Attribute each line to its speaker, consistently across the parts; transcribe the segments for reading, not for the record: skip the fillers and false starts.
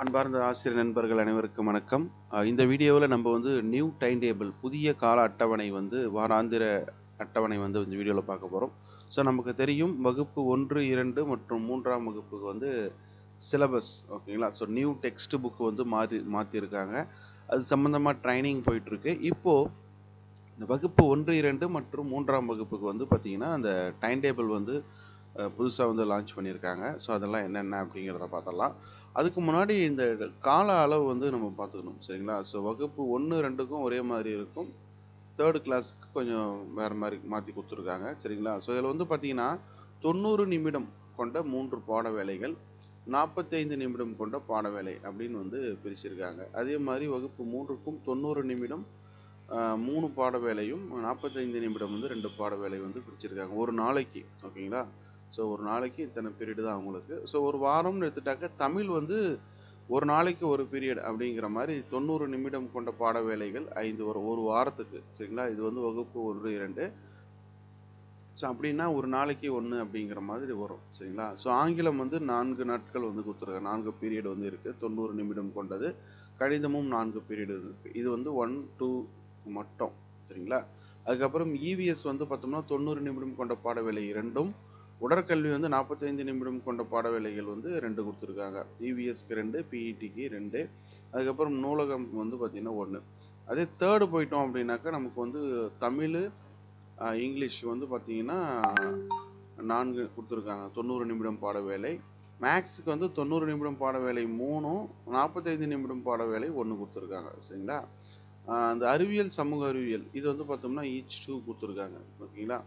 Speaker 1: அன்பார்ந்த ஆசிரியர் நண்பர்கள் அனைவருக்கும் வணக்கம். இந்த வீடியோவில் நம்ம நியூ டைம் டேபிள் புதிய கால அட்டவணை வாராந்திர அட்டவணை இந்த வீடியோவில் பார்க்க போகிறோம். ஸோ நமக்கு தெரியும் வகுப்பு 1, 2 மற்றும் 3ஆம் வகுப்புக்கு சிலபஸ் ஓகேங்களா. ஸோ நியூ டெக்ஸ்ட் புக் மாற்றிருக்காங்க. அது சம்மந்தமாக ட்ரைனிங் போயிட்டுருக்கு. இப்போது இந்த வகுப்பு 1, 2 மற்றும் 3ஆம் வகுப்புக்கு பார்த்தீங்கன்னா அந்த டைம் டேபிள் புதுசாக லான்ச் பண்ணியிருக்காங்க. ஸோ அதெல்லாம் என்னென்ன அப்படிங்கிறத பார்த்தலாம். அதுக்கு முன்னாடி இந்த கால அளவு நம்ம பார்த்துக்கணும், சரிங்களா. ஸோ வகுப்பு 1, 2க்கும் ஒரே மாதிரி இருக்கும். 3rd கிளாஸ்க்கு கொஞ்சம் வேறு மாதிரி மாற்றி கொடுத்துருக்காங்க, சரிங்களா. ஸோ இதில் பார்த்தீங்கன்னா 90 நிமிடம் கொண்ட 3 பாட வேலைகள், 45 நிமிடம் கொண்ட பாட வேலை அப்படின்னு பிரிச்சிருக்காங்க. அதே மாதிரி வகுப்பு 3க்கும் 90 நிமிடம் 3 பாட வேலையும், 45 நிமிடம் 2 பாட வேலை பிரிச்சிருக்காங்க ஒரு நாளைக்கு, ஓகேங்களா. ஸோ ஒரு நாளைக்கு இத்தனை பீரியடு தான் அவங்களுக்கு. ஸோ ஒரு வாரம்னு எடுத்துட்டாக்க தமிழ் ஒரு நாளைக்கு ஒரு பீரியட் அப்படிங்கிற மாதிரி 90 நிமிடம் கொண்ட பாட வேலைகள் 5 வரும் ஒரு வாரத்துக்கு, சரிங்களா. இது வகுப்பு 1, 2. ஸோ அப்படின்னா ஒரு நாளைக்கு 1 அப்படிங்கிற மாதிரி வரும், சரிங்களா. ஸோ ஆங்கிலம் 4 நாட்கள் கொடுத்துருக்காங்க. 4 பீரியட் இருக்குது, 90 நிமிடம் கொண்டது. கணிதமும் 4 பீரியட் இருக்குது. இது 1, 2 மட்டும், சரிங்களா. அதுக்கப்புறம் இவிஎஸ் பார்த்தோம்னா 90 நிமிடம் கொண்ட பாட வேலை 2ம், உடற்கல்வி 45 நிமிடம் கொண்ட பாட வேலைகள் 2 கொடுத்துருக்காங்க. இவிஎஸ்க்கு 2, பிஇடிக்கு 2. அதுக்கப்புறம் நூலகம் பார்த்தீங்கன்னா 1. அதே 3rd போயிட்டோம் அப்படின்னாக்கா நமக்கு தமிழ், இங்கிலீஷ் பார்த்தீங்கன்னா 4 கொடுத்துருக்காங்க. 90 நிமிடம் பாட வேலை. மேக்ஸுக்கு 90 நிமிடம் பாட வேலை 3ம், 45 நிமிடம் பாட வேலை 1 கொடுத்துருக்காங்க, சரிங்களா. அந்த அறிவியல், சமூக அறிவியல் இது பார்த்தோம்னா ஈச் 2 கொடுத்துருக்காங்க, ஓகேங்களா.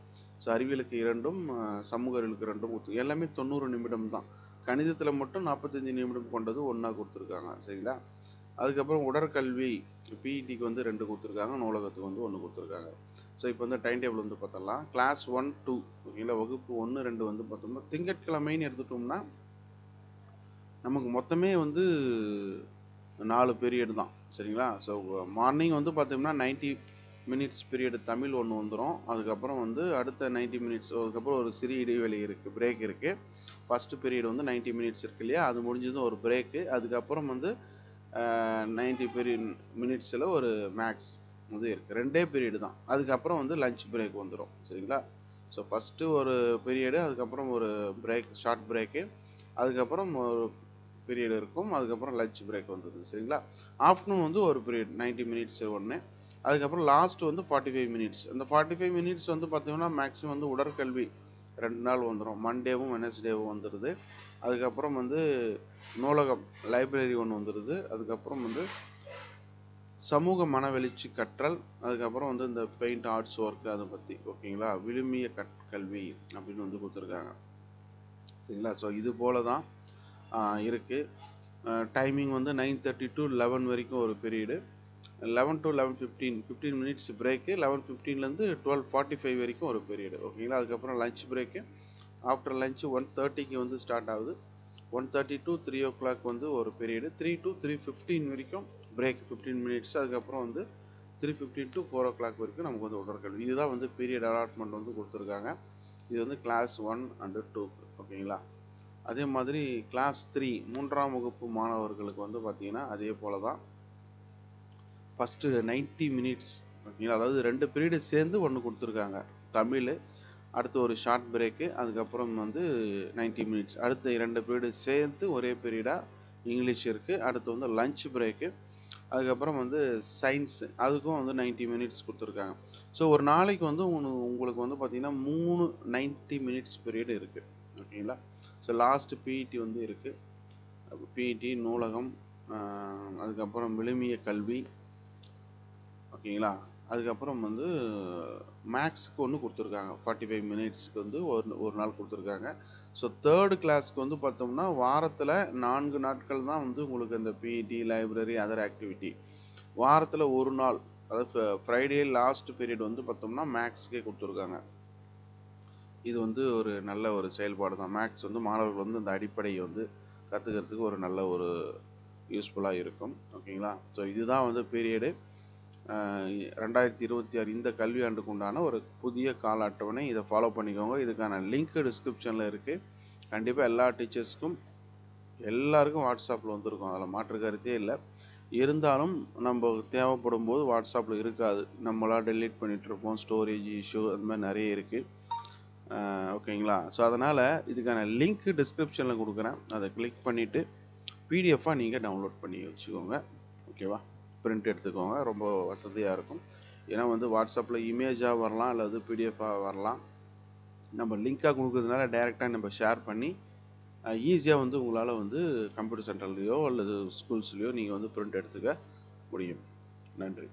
Speaker 1: ஸோ அறிவியலுக்கு 2ம், சமூக அறிவியலுக்கு 2ம் கொடுத்து எல்லாமே 90 நிமிடம் தான். கணிதத்தில் மட்டும் 45 நிமிடம் கொண்டது 1 கொடுத்துருக்காங்க, சரிங்களா. அதுக்கப்புறம் உடற்கல்வி பிஇடிக்கு 2 கொடுத்துருக்காங்க, நூலகத்துக்கு 1 கொடுத்துருக்காங்க. ஸோ இப்போ டைம் டேபிள் பார்த்தலாம். கிளாஸ் 1, 2 ஓகேங்களா. வகுப்பு 1, 2 பார்த்தோம்னா திங்கட்கிழமைன்னு எடுத்துட்டோம்னா நமக்கு மொத்தமே 4 பீரியட் தான், சரிங்களா. ஸோ மார்னிங் பார்த்தோம்னா 90 மினிட்ஸ் பீரியட் தமிழ் 1 வந்துடும். அதுக்கப்புறம் அடுத்த 90 மினிட்ஸ், அதுக்கப்புறம் ஒரு சிறிய இடைவெளி இருக்குது, பிரேக் இருக்குது. ஃபஸ்ட்டு பீரியட் 90 மினிட்ஸ் இருக்கு இல்லையா, அது முடிஞ்சதும் ஒரு பிரேக்கு. அதுக்கப்புறம் 90 மினிட்ஸில் ஒரு மேக்ஸ் இருக்குது. 2 பீரியடு தான். அதுக்கப்புறம் லஞ்ச் பிரேக் வந்துடும், சரிங்களா. ஸோ ஃபஸ்ட்டு ஒரு பீரியடு, அதுக்கப்புறம் ஒரு பிரேக், ஷார்ட் பிரேக்கு, அதுக்கப்புறம் ஒரு பீரியட் இருக்கும், அதுக்கப்புறம் லஞ்ச் பிரேக் வந்தது, சரிங்களா. ஆஃப்டர்நூன் ஒரு பீரியட் 90 மினிட்ஸ் 1. அதுக்கப்புறம் லாஸ்ட் 45 மினிட்ஸ். அந்த 45 மினிட்ஸ் பார்த்தீங்கன்னா மேக்ஸிமம் உடற்கல்வி 2 நாள் வந்துடும். மண்டேவும் வெனஸ்டேவும் வந்துடுது. அதுக்கப்புறம் நூலகம், லைப்ரரி 1 வந்துடுது. அதுக்கப்புறம் சமூக மனவெளிச்சி கற்றல், அதுக்கப்புறம் இந்த பெயிண்ட் ஆர்ட்ஸ் ஒர்க் அதை பற்றி, ஓகேங்களா. விழுமிய கல்வி அப்படின்னு கொடுத்துருக்காங்க, சரிங்களா. ஸோ இது போல தான் இருக்குது. டைமிங் 9:30 to 11 வரைக்கும் ஒரு பீரியடு, 11 to 11:15 15 மினிட்ஸ் பிரேக்கு, 11:15லேருந்து 12:45 வரைக்கும் ஒரு பீரியடு, ஓகேங்களா. அதுக்கப்புறம் லஞ்ச் பிரேக்கு. ஆஃப்டர் லஞ்ச் 1:30க்கு ஸ்டார்ட் ஆகுது. 1:30 to 3 o'clock ஒரு பீரியடு. 3 to 3:15 வரைக்கும் பிரேக் 15 மினிட்ஸ். அதுக்கப்புறம் 3:15 to 4 o'clock வரைக்கும் நமக்கு உடற்கல்வி. இதுதான் பீரியட் அலாட்மெண்ட் கொடுத்துருக்காங்க. இது கிளாஸ் 1 and 2, ஓகேங்களா. அதே மாதிரி கிளாஸ் 3 3ஆம் வகுப்பு மாணவர்களுக்கு பார்த்தீங்கன்னா அதே போல தான். ஃபஸ்ட்டு 90 மினிட்ஸ், ஓகேங்களா. அதாவது 2 பீரியடு சேர்ந்து 1 கொடுத்துருக்காங்க தமிழ். அடுத்து ஒரு ஷார்ட் பிரேக்கு, அதுக்கப்புறம் 90 மினிட்ஸ். அடுத்த 2 பீரியடு சேர்த்து ஒரே பீரியடாக இங்கிலீஷ் இருக்குது. அடுத்து லஞ்ச் பிரேக்கு, அதுக்கப்புறம் சயின்ஸ், அதுக்கும் 90 மினிட்ஸ் கொடுத்துருக்காங்க. ஸோ ஒரு நாளைக்கு உங்களுக்கு பார்த்தீங்கன்னா 3 90 மினிட்ஸ் பீரியடு இருக்குது, ஓகேங்களா. ஸோ லாஸ்ட் பிஇடி இருக்குது. பிஇடி, நூலகம், அதுக்கப்புறம் விழுமிய கல்வி, ஓகேங்களா. அதுக்கப்புறம் மேக்ஸுக்கு 1 கொடுத்துருக்காங்க. 45 மினிட்ஸ்க்கு ஒரு நாள் கொடுத்துருக்காங்க. ஸோ 3rd கிளாஸ்க்கு பார்த்தோம்னா வாரத்தில் 4 நாட்கள் தான் உங்களுக்கு அந்த பிஇடி, லைப்ரரி, அதர் ஆக்டிவிட்டி. வாரத்தில் ஒரு நாள், அதாவது ஃப்ரைடே லாஸ்ட் பீரியட் பார்த்தோம்னா மேக்ஸுக்கே கொடுத்துருக்காங்க. இது ஒரு நல்ல ஒரு செயல்பாடு தான். மேக்ஸ் மாணவர்கள் இந்த அடிப்படை கற்றுக்கிறதுக்கு ஒரு நல்ல ஒரு யூஸ்ஃபுல்லாக இருக்கும், ஓகேங்களா. ஸோ இதுதான் பீரியடு 2026 இந்த கல்வியாண்டுக்கு உண்டான ஒரு புதிய கால அட்டவணை. இதை ஃபாலோ பண்ணிக்கோங்க. இதுக்கான லிங்க் டிஸ்கிரிப்ஷனில் இருக்குது. கண்டிப்பாக எல்லா டீச்சர்ஸ்க்கும் எல்லாருக்கும் வாட்ஸ்அப்பில் வந்திருக்கும், அதில் மாற்று கருத்தே இல்லை. இருந்தாலும் நம்ம தேவைப்படும் போது வாட்ஸ்அப்பில் இருக்காது, நம்மளாம் டெலீட் பண்ணிட்டு இருப்போம், ஸ்டோரேஜ் இஷ்யூ அந்த மாதிரி நிறைய இருக்குது. ஓகேங்களா? ஸோ அதனால் இதுக்கான லிங்க் டிஸ்கிரிப்ஷனில் கொடுக்குறேன், அதை கிளிக் பண்ணிவிட்டு பிடிஎஃபாக நீங்கள் டவுன்லோட் பண்ணி வச்சுக்கோங்க. ஓகேவா? பிரிண்ட் எடுத்துக்கோங்க, ரொம்ப வசதியாக இருக்கும். ஏன்னா வந்து வாட்ஸ்அப்பில் இமேஜாக வரலாம் அல்லது பிடிஎஃபாக வரலாம். நம்ம லிங்காக கொடுக்குறதுனால டைரெக்டாக நம்ம ஷேர் பண்ணி ஈஸியாக வந்து உங்களால் வந்து கம்ப்யூட்டர் சென்டர்லேயோ அல்லது ஸ்கூல்ஸ்லேயோ நீங்கள் வந்து பிரிண்ட் எடுத்துக்க முடியும். நன்றி.